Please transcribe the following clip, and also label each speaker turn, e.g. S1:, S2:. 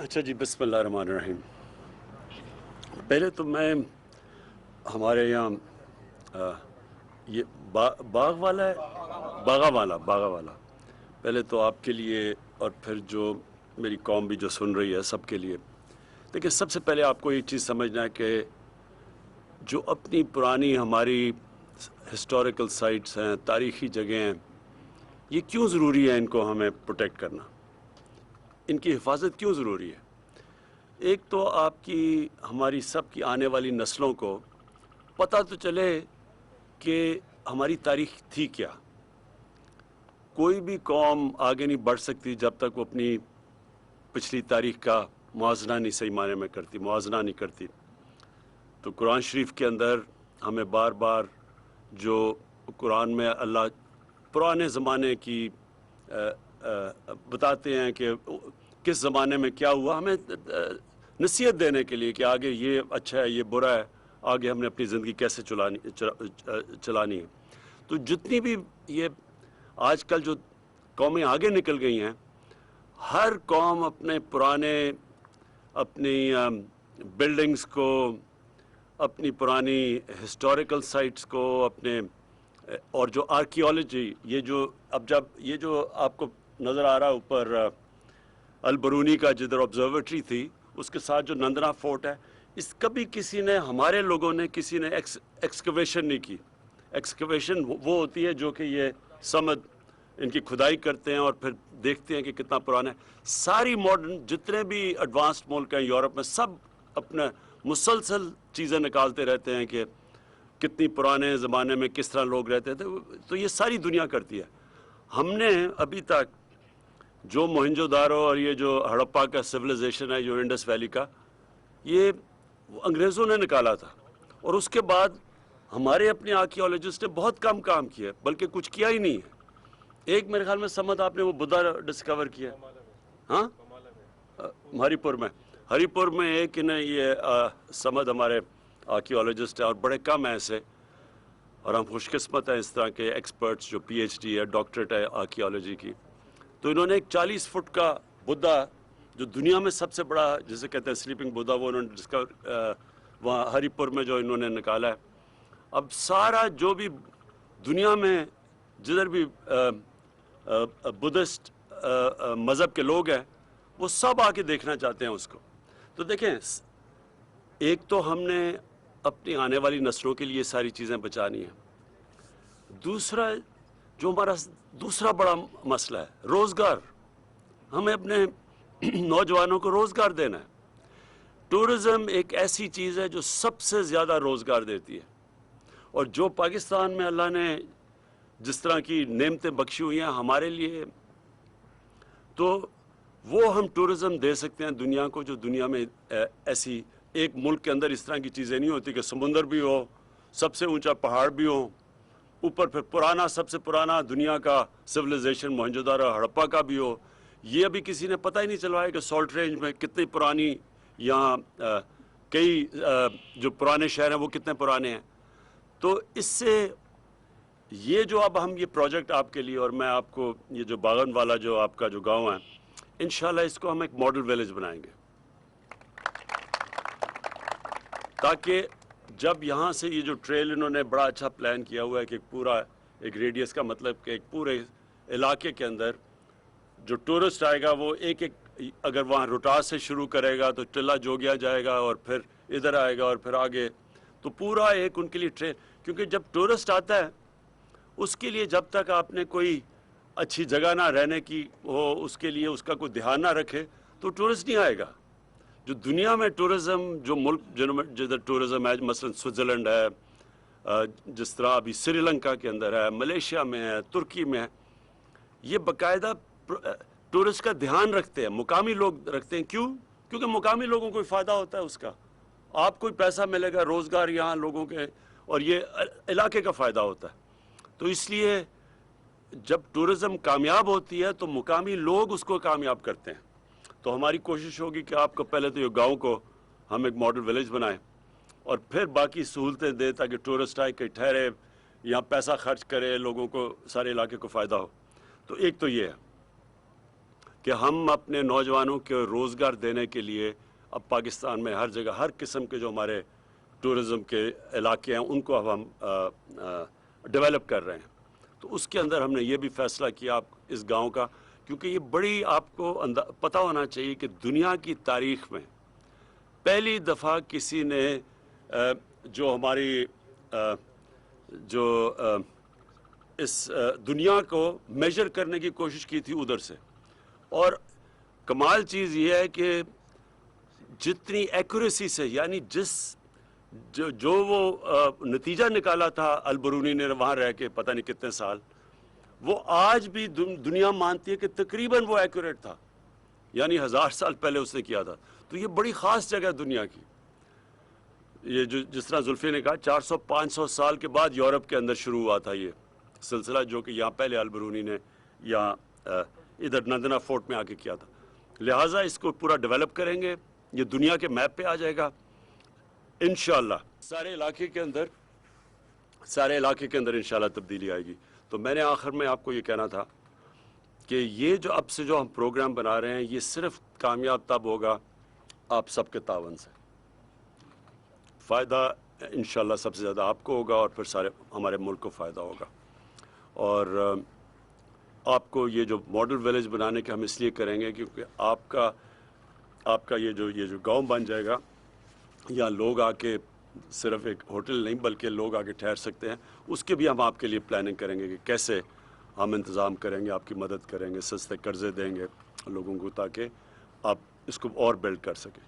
S1: اچھا جی، بسم اللہ الرحمن الرحیم۔ پہلے تو میں ہمارے یہاں یہ باغ والا ہے، باغا والا پہلے تو آپ کے لیے اور پھر جو میری قوم بھی جو سن رہی ہے سب کے لیے، دیکھیں سب سے پہلے آپ کو یہ چیز سمجھنا ہے کہ جو اپنی پرانی ہماری ہسٹوریکل سائٹس ہیں، تاریخی جگہیں ہیں، یہ کیوں ضروری ہے ان کو ہمیں پروٹیکٹ کرنا، ان کی حفاظت کیوں ضروری ہے؟ ایک تو آپ کی ہماری سب کی آنے والی نسلوں کو پتہ تو چلے کہ ہماری تاریخ تھی کیا۔ کوئی بھی قوم آگے نہیں بڑھ سکتی جب تک وہ اپنی پچھلی تاریخ کا موازنہ نہیں صحیح معنی میں کرتی، موازنہ نہیں کرتی۔ تو قرآن شریف کے اندر ہمیں بار بار جو قرآن میں اللہ پرانے زمانے کی بتاتے ہیں کہ کس زمانے میں کیا ہوا، ہمیں نصیحت دینے کے لیے کہ آگے یہ اچھا ہے یہ برا ہے، آگے ہم نے اپنی زندگی کیسے چلانی ہے۔ تو جتنی بھی یہ آج کل جو قومیں آگے نکل گئی ہیں، ہر قوم اپنے پرانے اپنی بلڈنگز کو، اپنی پرانی ہسٹوریکل سائٹس کو، اپنے اور جو آرکیالوجی، یہ جو اب جب یہ جو آپ کو نظر آ رہا اوپر البرونی کا جدھر آبزرویٹری تھی، اس کے ساتھ جو نندنا فورٹ ہے، اس کبھی کسی نے ہمارے لوگوں نے کسی نے ایکسکیویشن نہیں کی۔ ایکسکیویشن وہ ہوتی ہے جو کہ یہ سمجھ ان کی کھدائی کرتے ہیں اور پھر دیکھتے ہیں کہ کتنا پرانا ہے۔ ساری ماڈرن جتنے بھی ایڈوانسڈ ملک ہیں یورپ میں، سب اپنا مسلسل چیزیں نکالتے رہتے ہیں کہ کتنی پرانے زمانے میں کس طرح لوگ رہتے تھے۔ تو یہ ساری دنیا کرتی ہے۔ ہم نے ابھی تک جو موہنجو دارو اور یہ جو ہڑپا کا سویلائزیشن ہے، جو انڈس ویلی کا، یہ انگریزوں نے نکالا تھا، اور اس کے بعد ہمارے اپنے آرکیالوجسٹ نے بہت کم کام کیا، بلکہ کچھ کیا ہی نہیں ہے۔ ایک میرے خیال میں سمت آپ نے وہ بدھا ڈسکور کیا، ہاں ہری پور میں ایک انہیں یہ سمت ہمارے آرکیالوجسٹ ہیں، اور بڑے کم ہیں ایسے، اور ہم خوش قسمت ہیں اس طرح کے ایکسپرٹس جو پی ایچ ڈی ہے، ڈاکٹریٹ ہے آرکیالوجی کی۔ تو انہوں نے ایک 40 فٹ کا بدھا جو دنیا میں سب سے بڑا جسے کہتے ہیں سلیپنگ بدھا، وہ انہوں نے ڈسکور وہاں ہری پور میں جو انہوں نے نکالا ہے۔ اب سارا جو بھی دنیا میں جدھر بھی بدھسٹ مذہب کے لوگ ہیں، وہ سب آ کے دیکھنا چاہتے ہیں اس کو۔ تو دیکھیں، ایک تو ہم نے اپنی آنے والی نسلوں کے لیے ساری چیزیں بچانی ہیں۔ دوسرا جو ہمارا دوسرا بڑا مسئلہ ہے روزگار، ہمیں اپنے نوجوانوں کو روزگار دینا ہے۔ ٹورزم ایک ایسی چیز ہے جو سب سے زیادہ روزگار دیتی ہے، اور جو پاکستان میں اللہ نے جس طرح کی نعمتیں بخشی ہوئی ہیں ہمارے لیے، تو وہ ہم ٹورزم دے سکتے ہیں دنیا کو، جو دنیا میں ایسی ایک ملک کے اندر اس طرح کی چیزیں نہیں ہوتی کہ سمندر بھی ہو، سب سے اونچا پہاڑ بھی ہو، اوپر پھر پرانا سب سے پرانا دنیا کا سویلائزیشن موہنجو دارو ہڑپا کا بھی ہو۔ یہ ابھی کسی نے پتہ ہی نہیں چلوایا کہ سالٹ رینج میں کتنی پرانی، یہاں کئی جو پرانے شہر ہیں وہ کتنے پرانے ہیں۔ تو اس سے یہ جو اب ہم یہ پروجیکٹ آپ کے لیے، اور میں آپ کو یہ جو باغن والا جو آپ کا جو گاؤں ہے، انشاءاللہ اس کو ہم ایک ماڈل ویلیج بنائیں گے، تاکہ جب یہاں سے یہ جو ٹریل انہوں نے بڑا اچھا پلان کیا ہوا ہے کہ پورا ایک ریڈیس کا مطلب کہ ایک پورے علاقے کے اندر جو ٹورسٹ آئے گا وہ ایک اگر وہاں روٹاس سے شروع کرے گا تو ٹلہ جوگیا جائے گا، اور پھر ادھر آئے گا، اور پھر آگے، تو پورا ایک ان کے لیے ٹریل، کیونکہ جب ٹورسٹ آتا ہے اس کے لیے جب تک آپ نے کوئی اچھی جگہ نہ رہنے کی ہو، اس کے لیے اس کا کوئی دھیان نہ رکھے، تو ٹورسٹ نہیں آئے گا۔ جو دنیا میں ٹورزم، جو ملک جدھر ٹورزم ہے، مثلا سوئٹزرلینڈ ہے، جس طرح ابھی سری لنکا کے اندر ہے، ملیشیا میں ہے، ترکی میں ہے، یہ باقاعدہ ٹورسٹ کا دھیان رکھتے ہیں، مقامی لوگ رکھتے ہیں۔ کیوں؟ کیونکہ مقامی لوگوں کو فائدہ ہوتا ہے اس کا، آپ کو پیسہ ملے گا، روزگار یہاں لوگوں کے، اور یہ علاقے کا فائدہ ہوتا ہے۔ تو اس لیے جب ٹورزم کامیاب ہوتی ہے تو مقامی لوگ اس کو کامیاب کرتے ہیں۔ تو ہماری کوشش ہوگی کہ آپ کو پہلے تو یہ گاؤں کو ہم ایک ماڈل ویلیج بنائیں، اور پھر باقی سہولتیں دیں تاکہ ٹورسٹ آئے، کہ ٹھہرے، یہاں پیسہ خرچ کرے، لوگوں کو سارے علاقے کو فائدہ ہو۔ تو ایک تو یہ ہے کہ ہم اپنے نوجوانوں کے روزگار دینے کے لیے اب پاکستان میں ہر جگہ ہر قسم کے جو ہمارے ٹورزم کے علاقے ہیں ان کو اب ہم ڈیولپ کر رہے ہیں. تو اس کے اندر ہم نے یہ بھی فیصلہ کیا آپ اس گاؤں کا، کیونکہ یہ بڑی آپ کو پتہ ہونا چاہیے کہ دنیا کی تاریخ میں پہلی دفعہ کسی نے جو ہماری جو اس دنیا کو میجر کرنے کی کوشش کی تھی ادھر سے. اور کمال چیز یہ ہے کہ جتنی ایکوریسی سے، یعنی جو وہ نتیجہ نکالا تھا البرونی نے وہاں رہ کے پتہ نہیں کتنے سال، وہ آج بھی دنیا مانتی ہے کہ تقریباً وہ ایکوریٹ تھا، یعنی 1000 سال پہلے اس نے کیا تھا. تو یہ بڑی خاص جگہ دنیا کی. یہ جو جس طرح زلفی نے کہا 400-500 سال کے بعد یورپ کے اندر شروع ہوا تھا یہ سلسلہ، جو کہ یہاں پہلے البرونی نے یہاں ادھر نندنا فورٹ میں آ کے کیا تھا. لہٰذا اس کو پورا ڈیولپ کریں گے، یہ دنیا کے میپ پہ آ جائے گا انشاءاللہ. سارے علاقے کے اندر انشاءاللہ تبدیلی آئے گی. تو میں نے آخر میں آپ کو یہ کہنا تھا کہ یہ جو اب سے جو ہم پروگرام بنا رہے ہیں یہ صرف کامیاب تب ہوگا آپ سب کے تعاون سے. فائدہ انشاءاللہ سب سے زیادہ آپ کو ہوگا اور پھر سارے ہمارے ملک کو فائدہ ہوگا. اور آپ کو یہ جو ماڈل ویلیج بنانے کے ہم اس لیے کریں گے کیونکہ آپ کا یہ جو گاؤں بن جائے گا، یہاں لوگ آ کے صرف ایک ہوٹل نہیں بلکہ لوگ آ کے ٹھہر سکتے ہیں. اس کے بھی ہم آپ کے لیے پلاننگ کریں گے کہ کیسے ہم انتظام کریں گے، آپ کی مدد کریں گے، سستے قرضے دیں گے لوگوں کو تاکہ آپ اس کو اور بلڈ کر سکیں.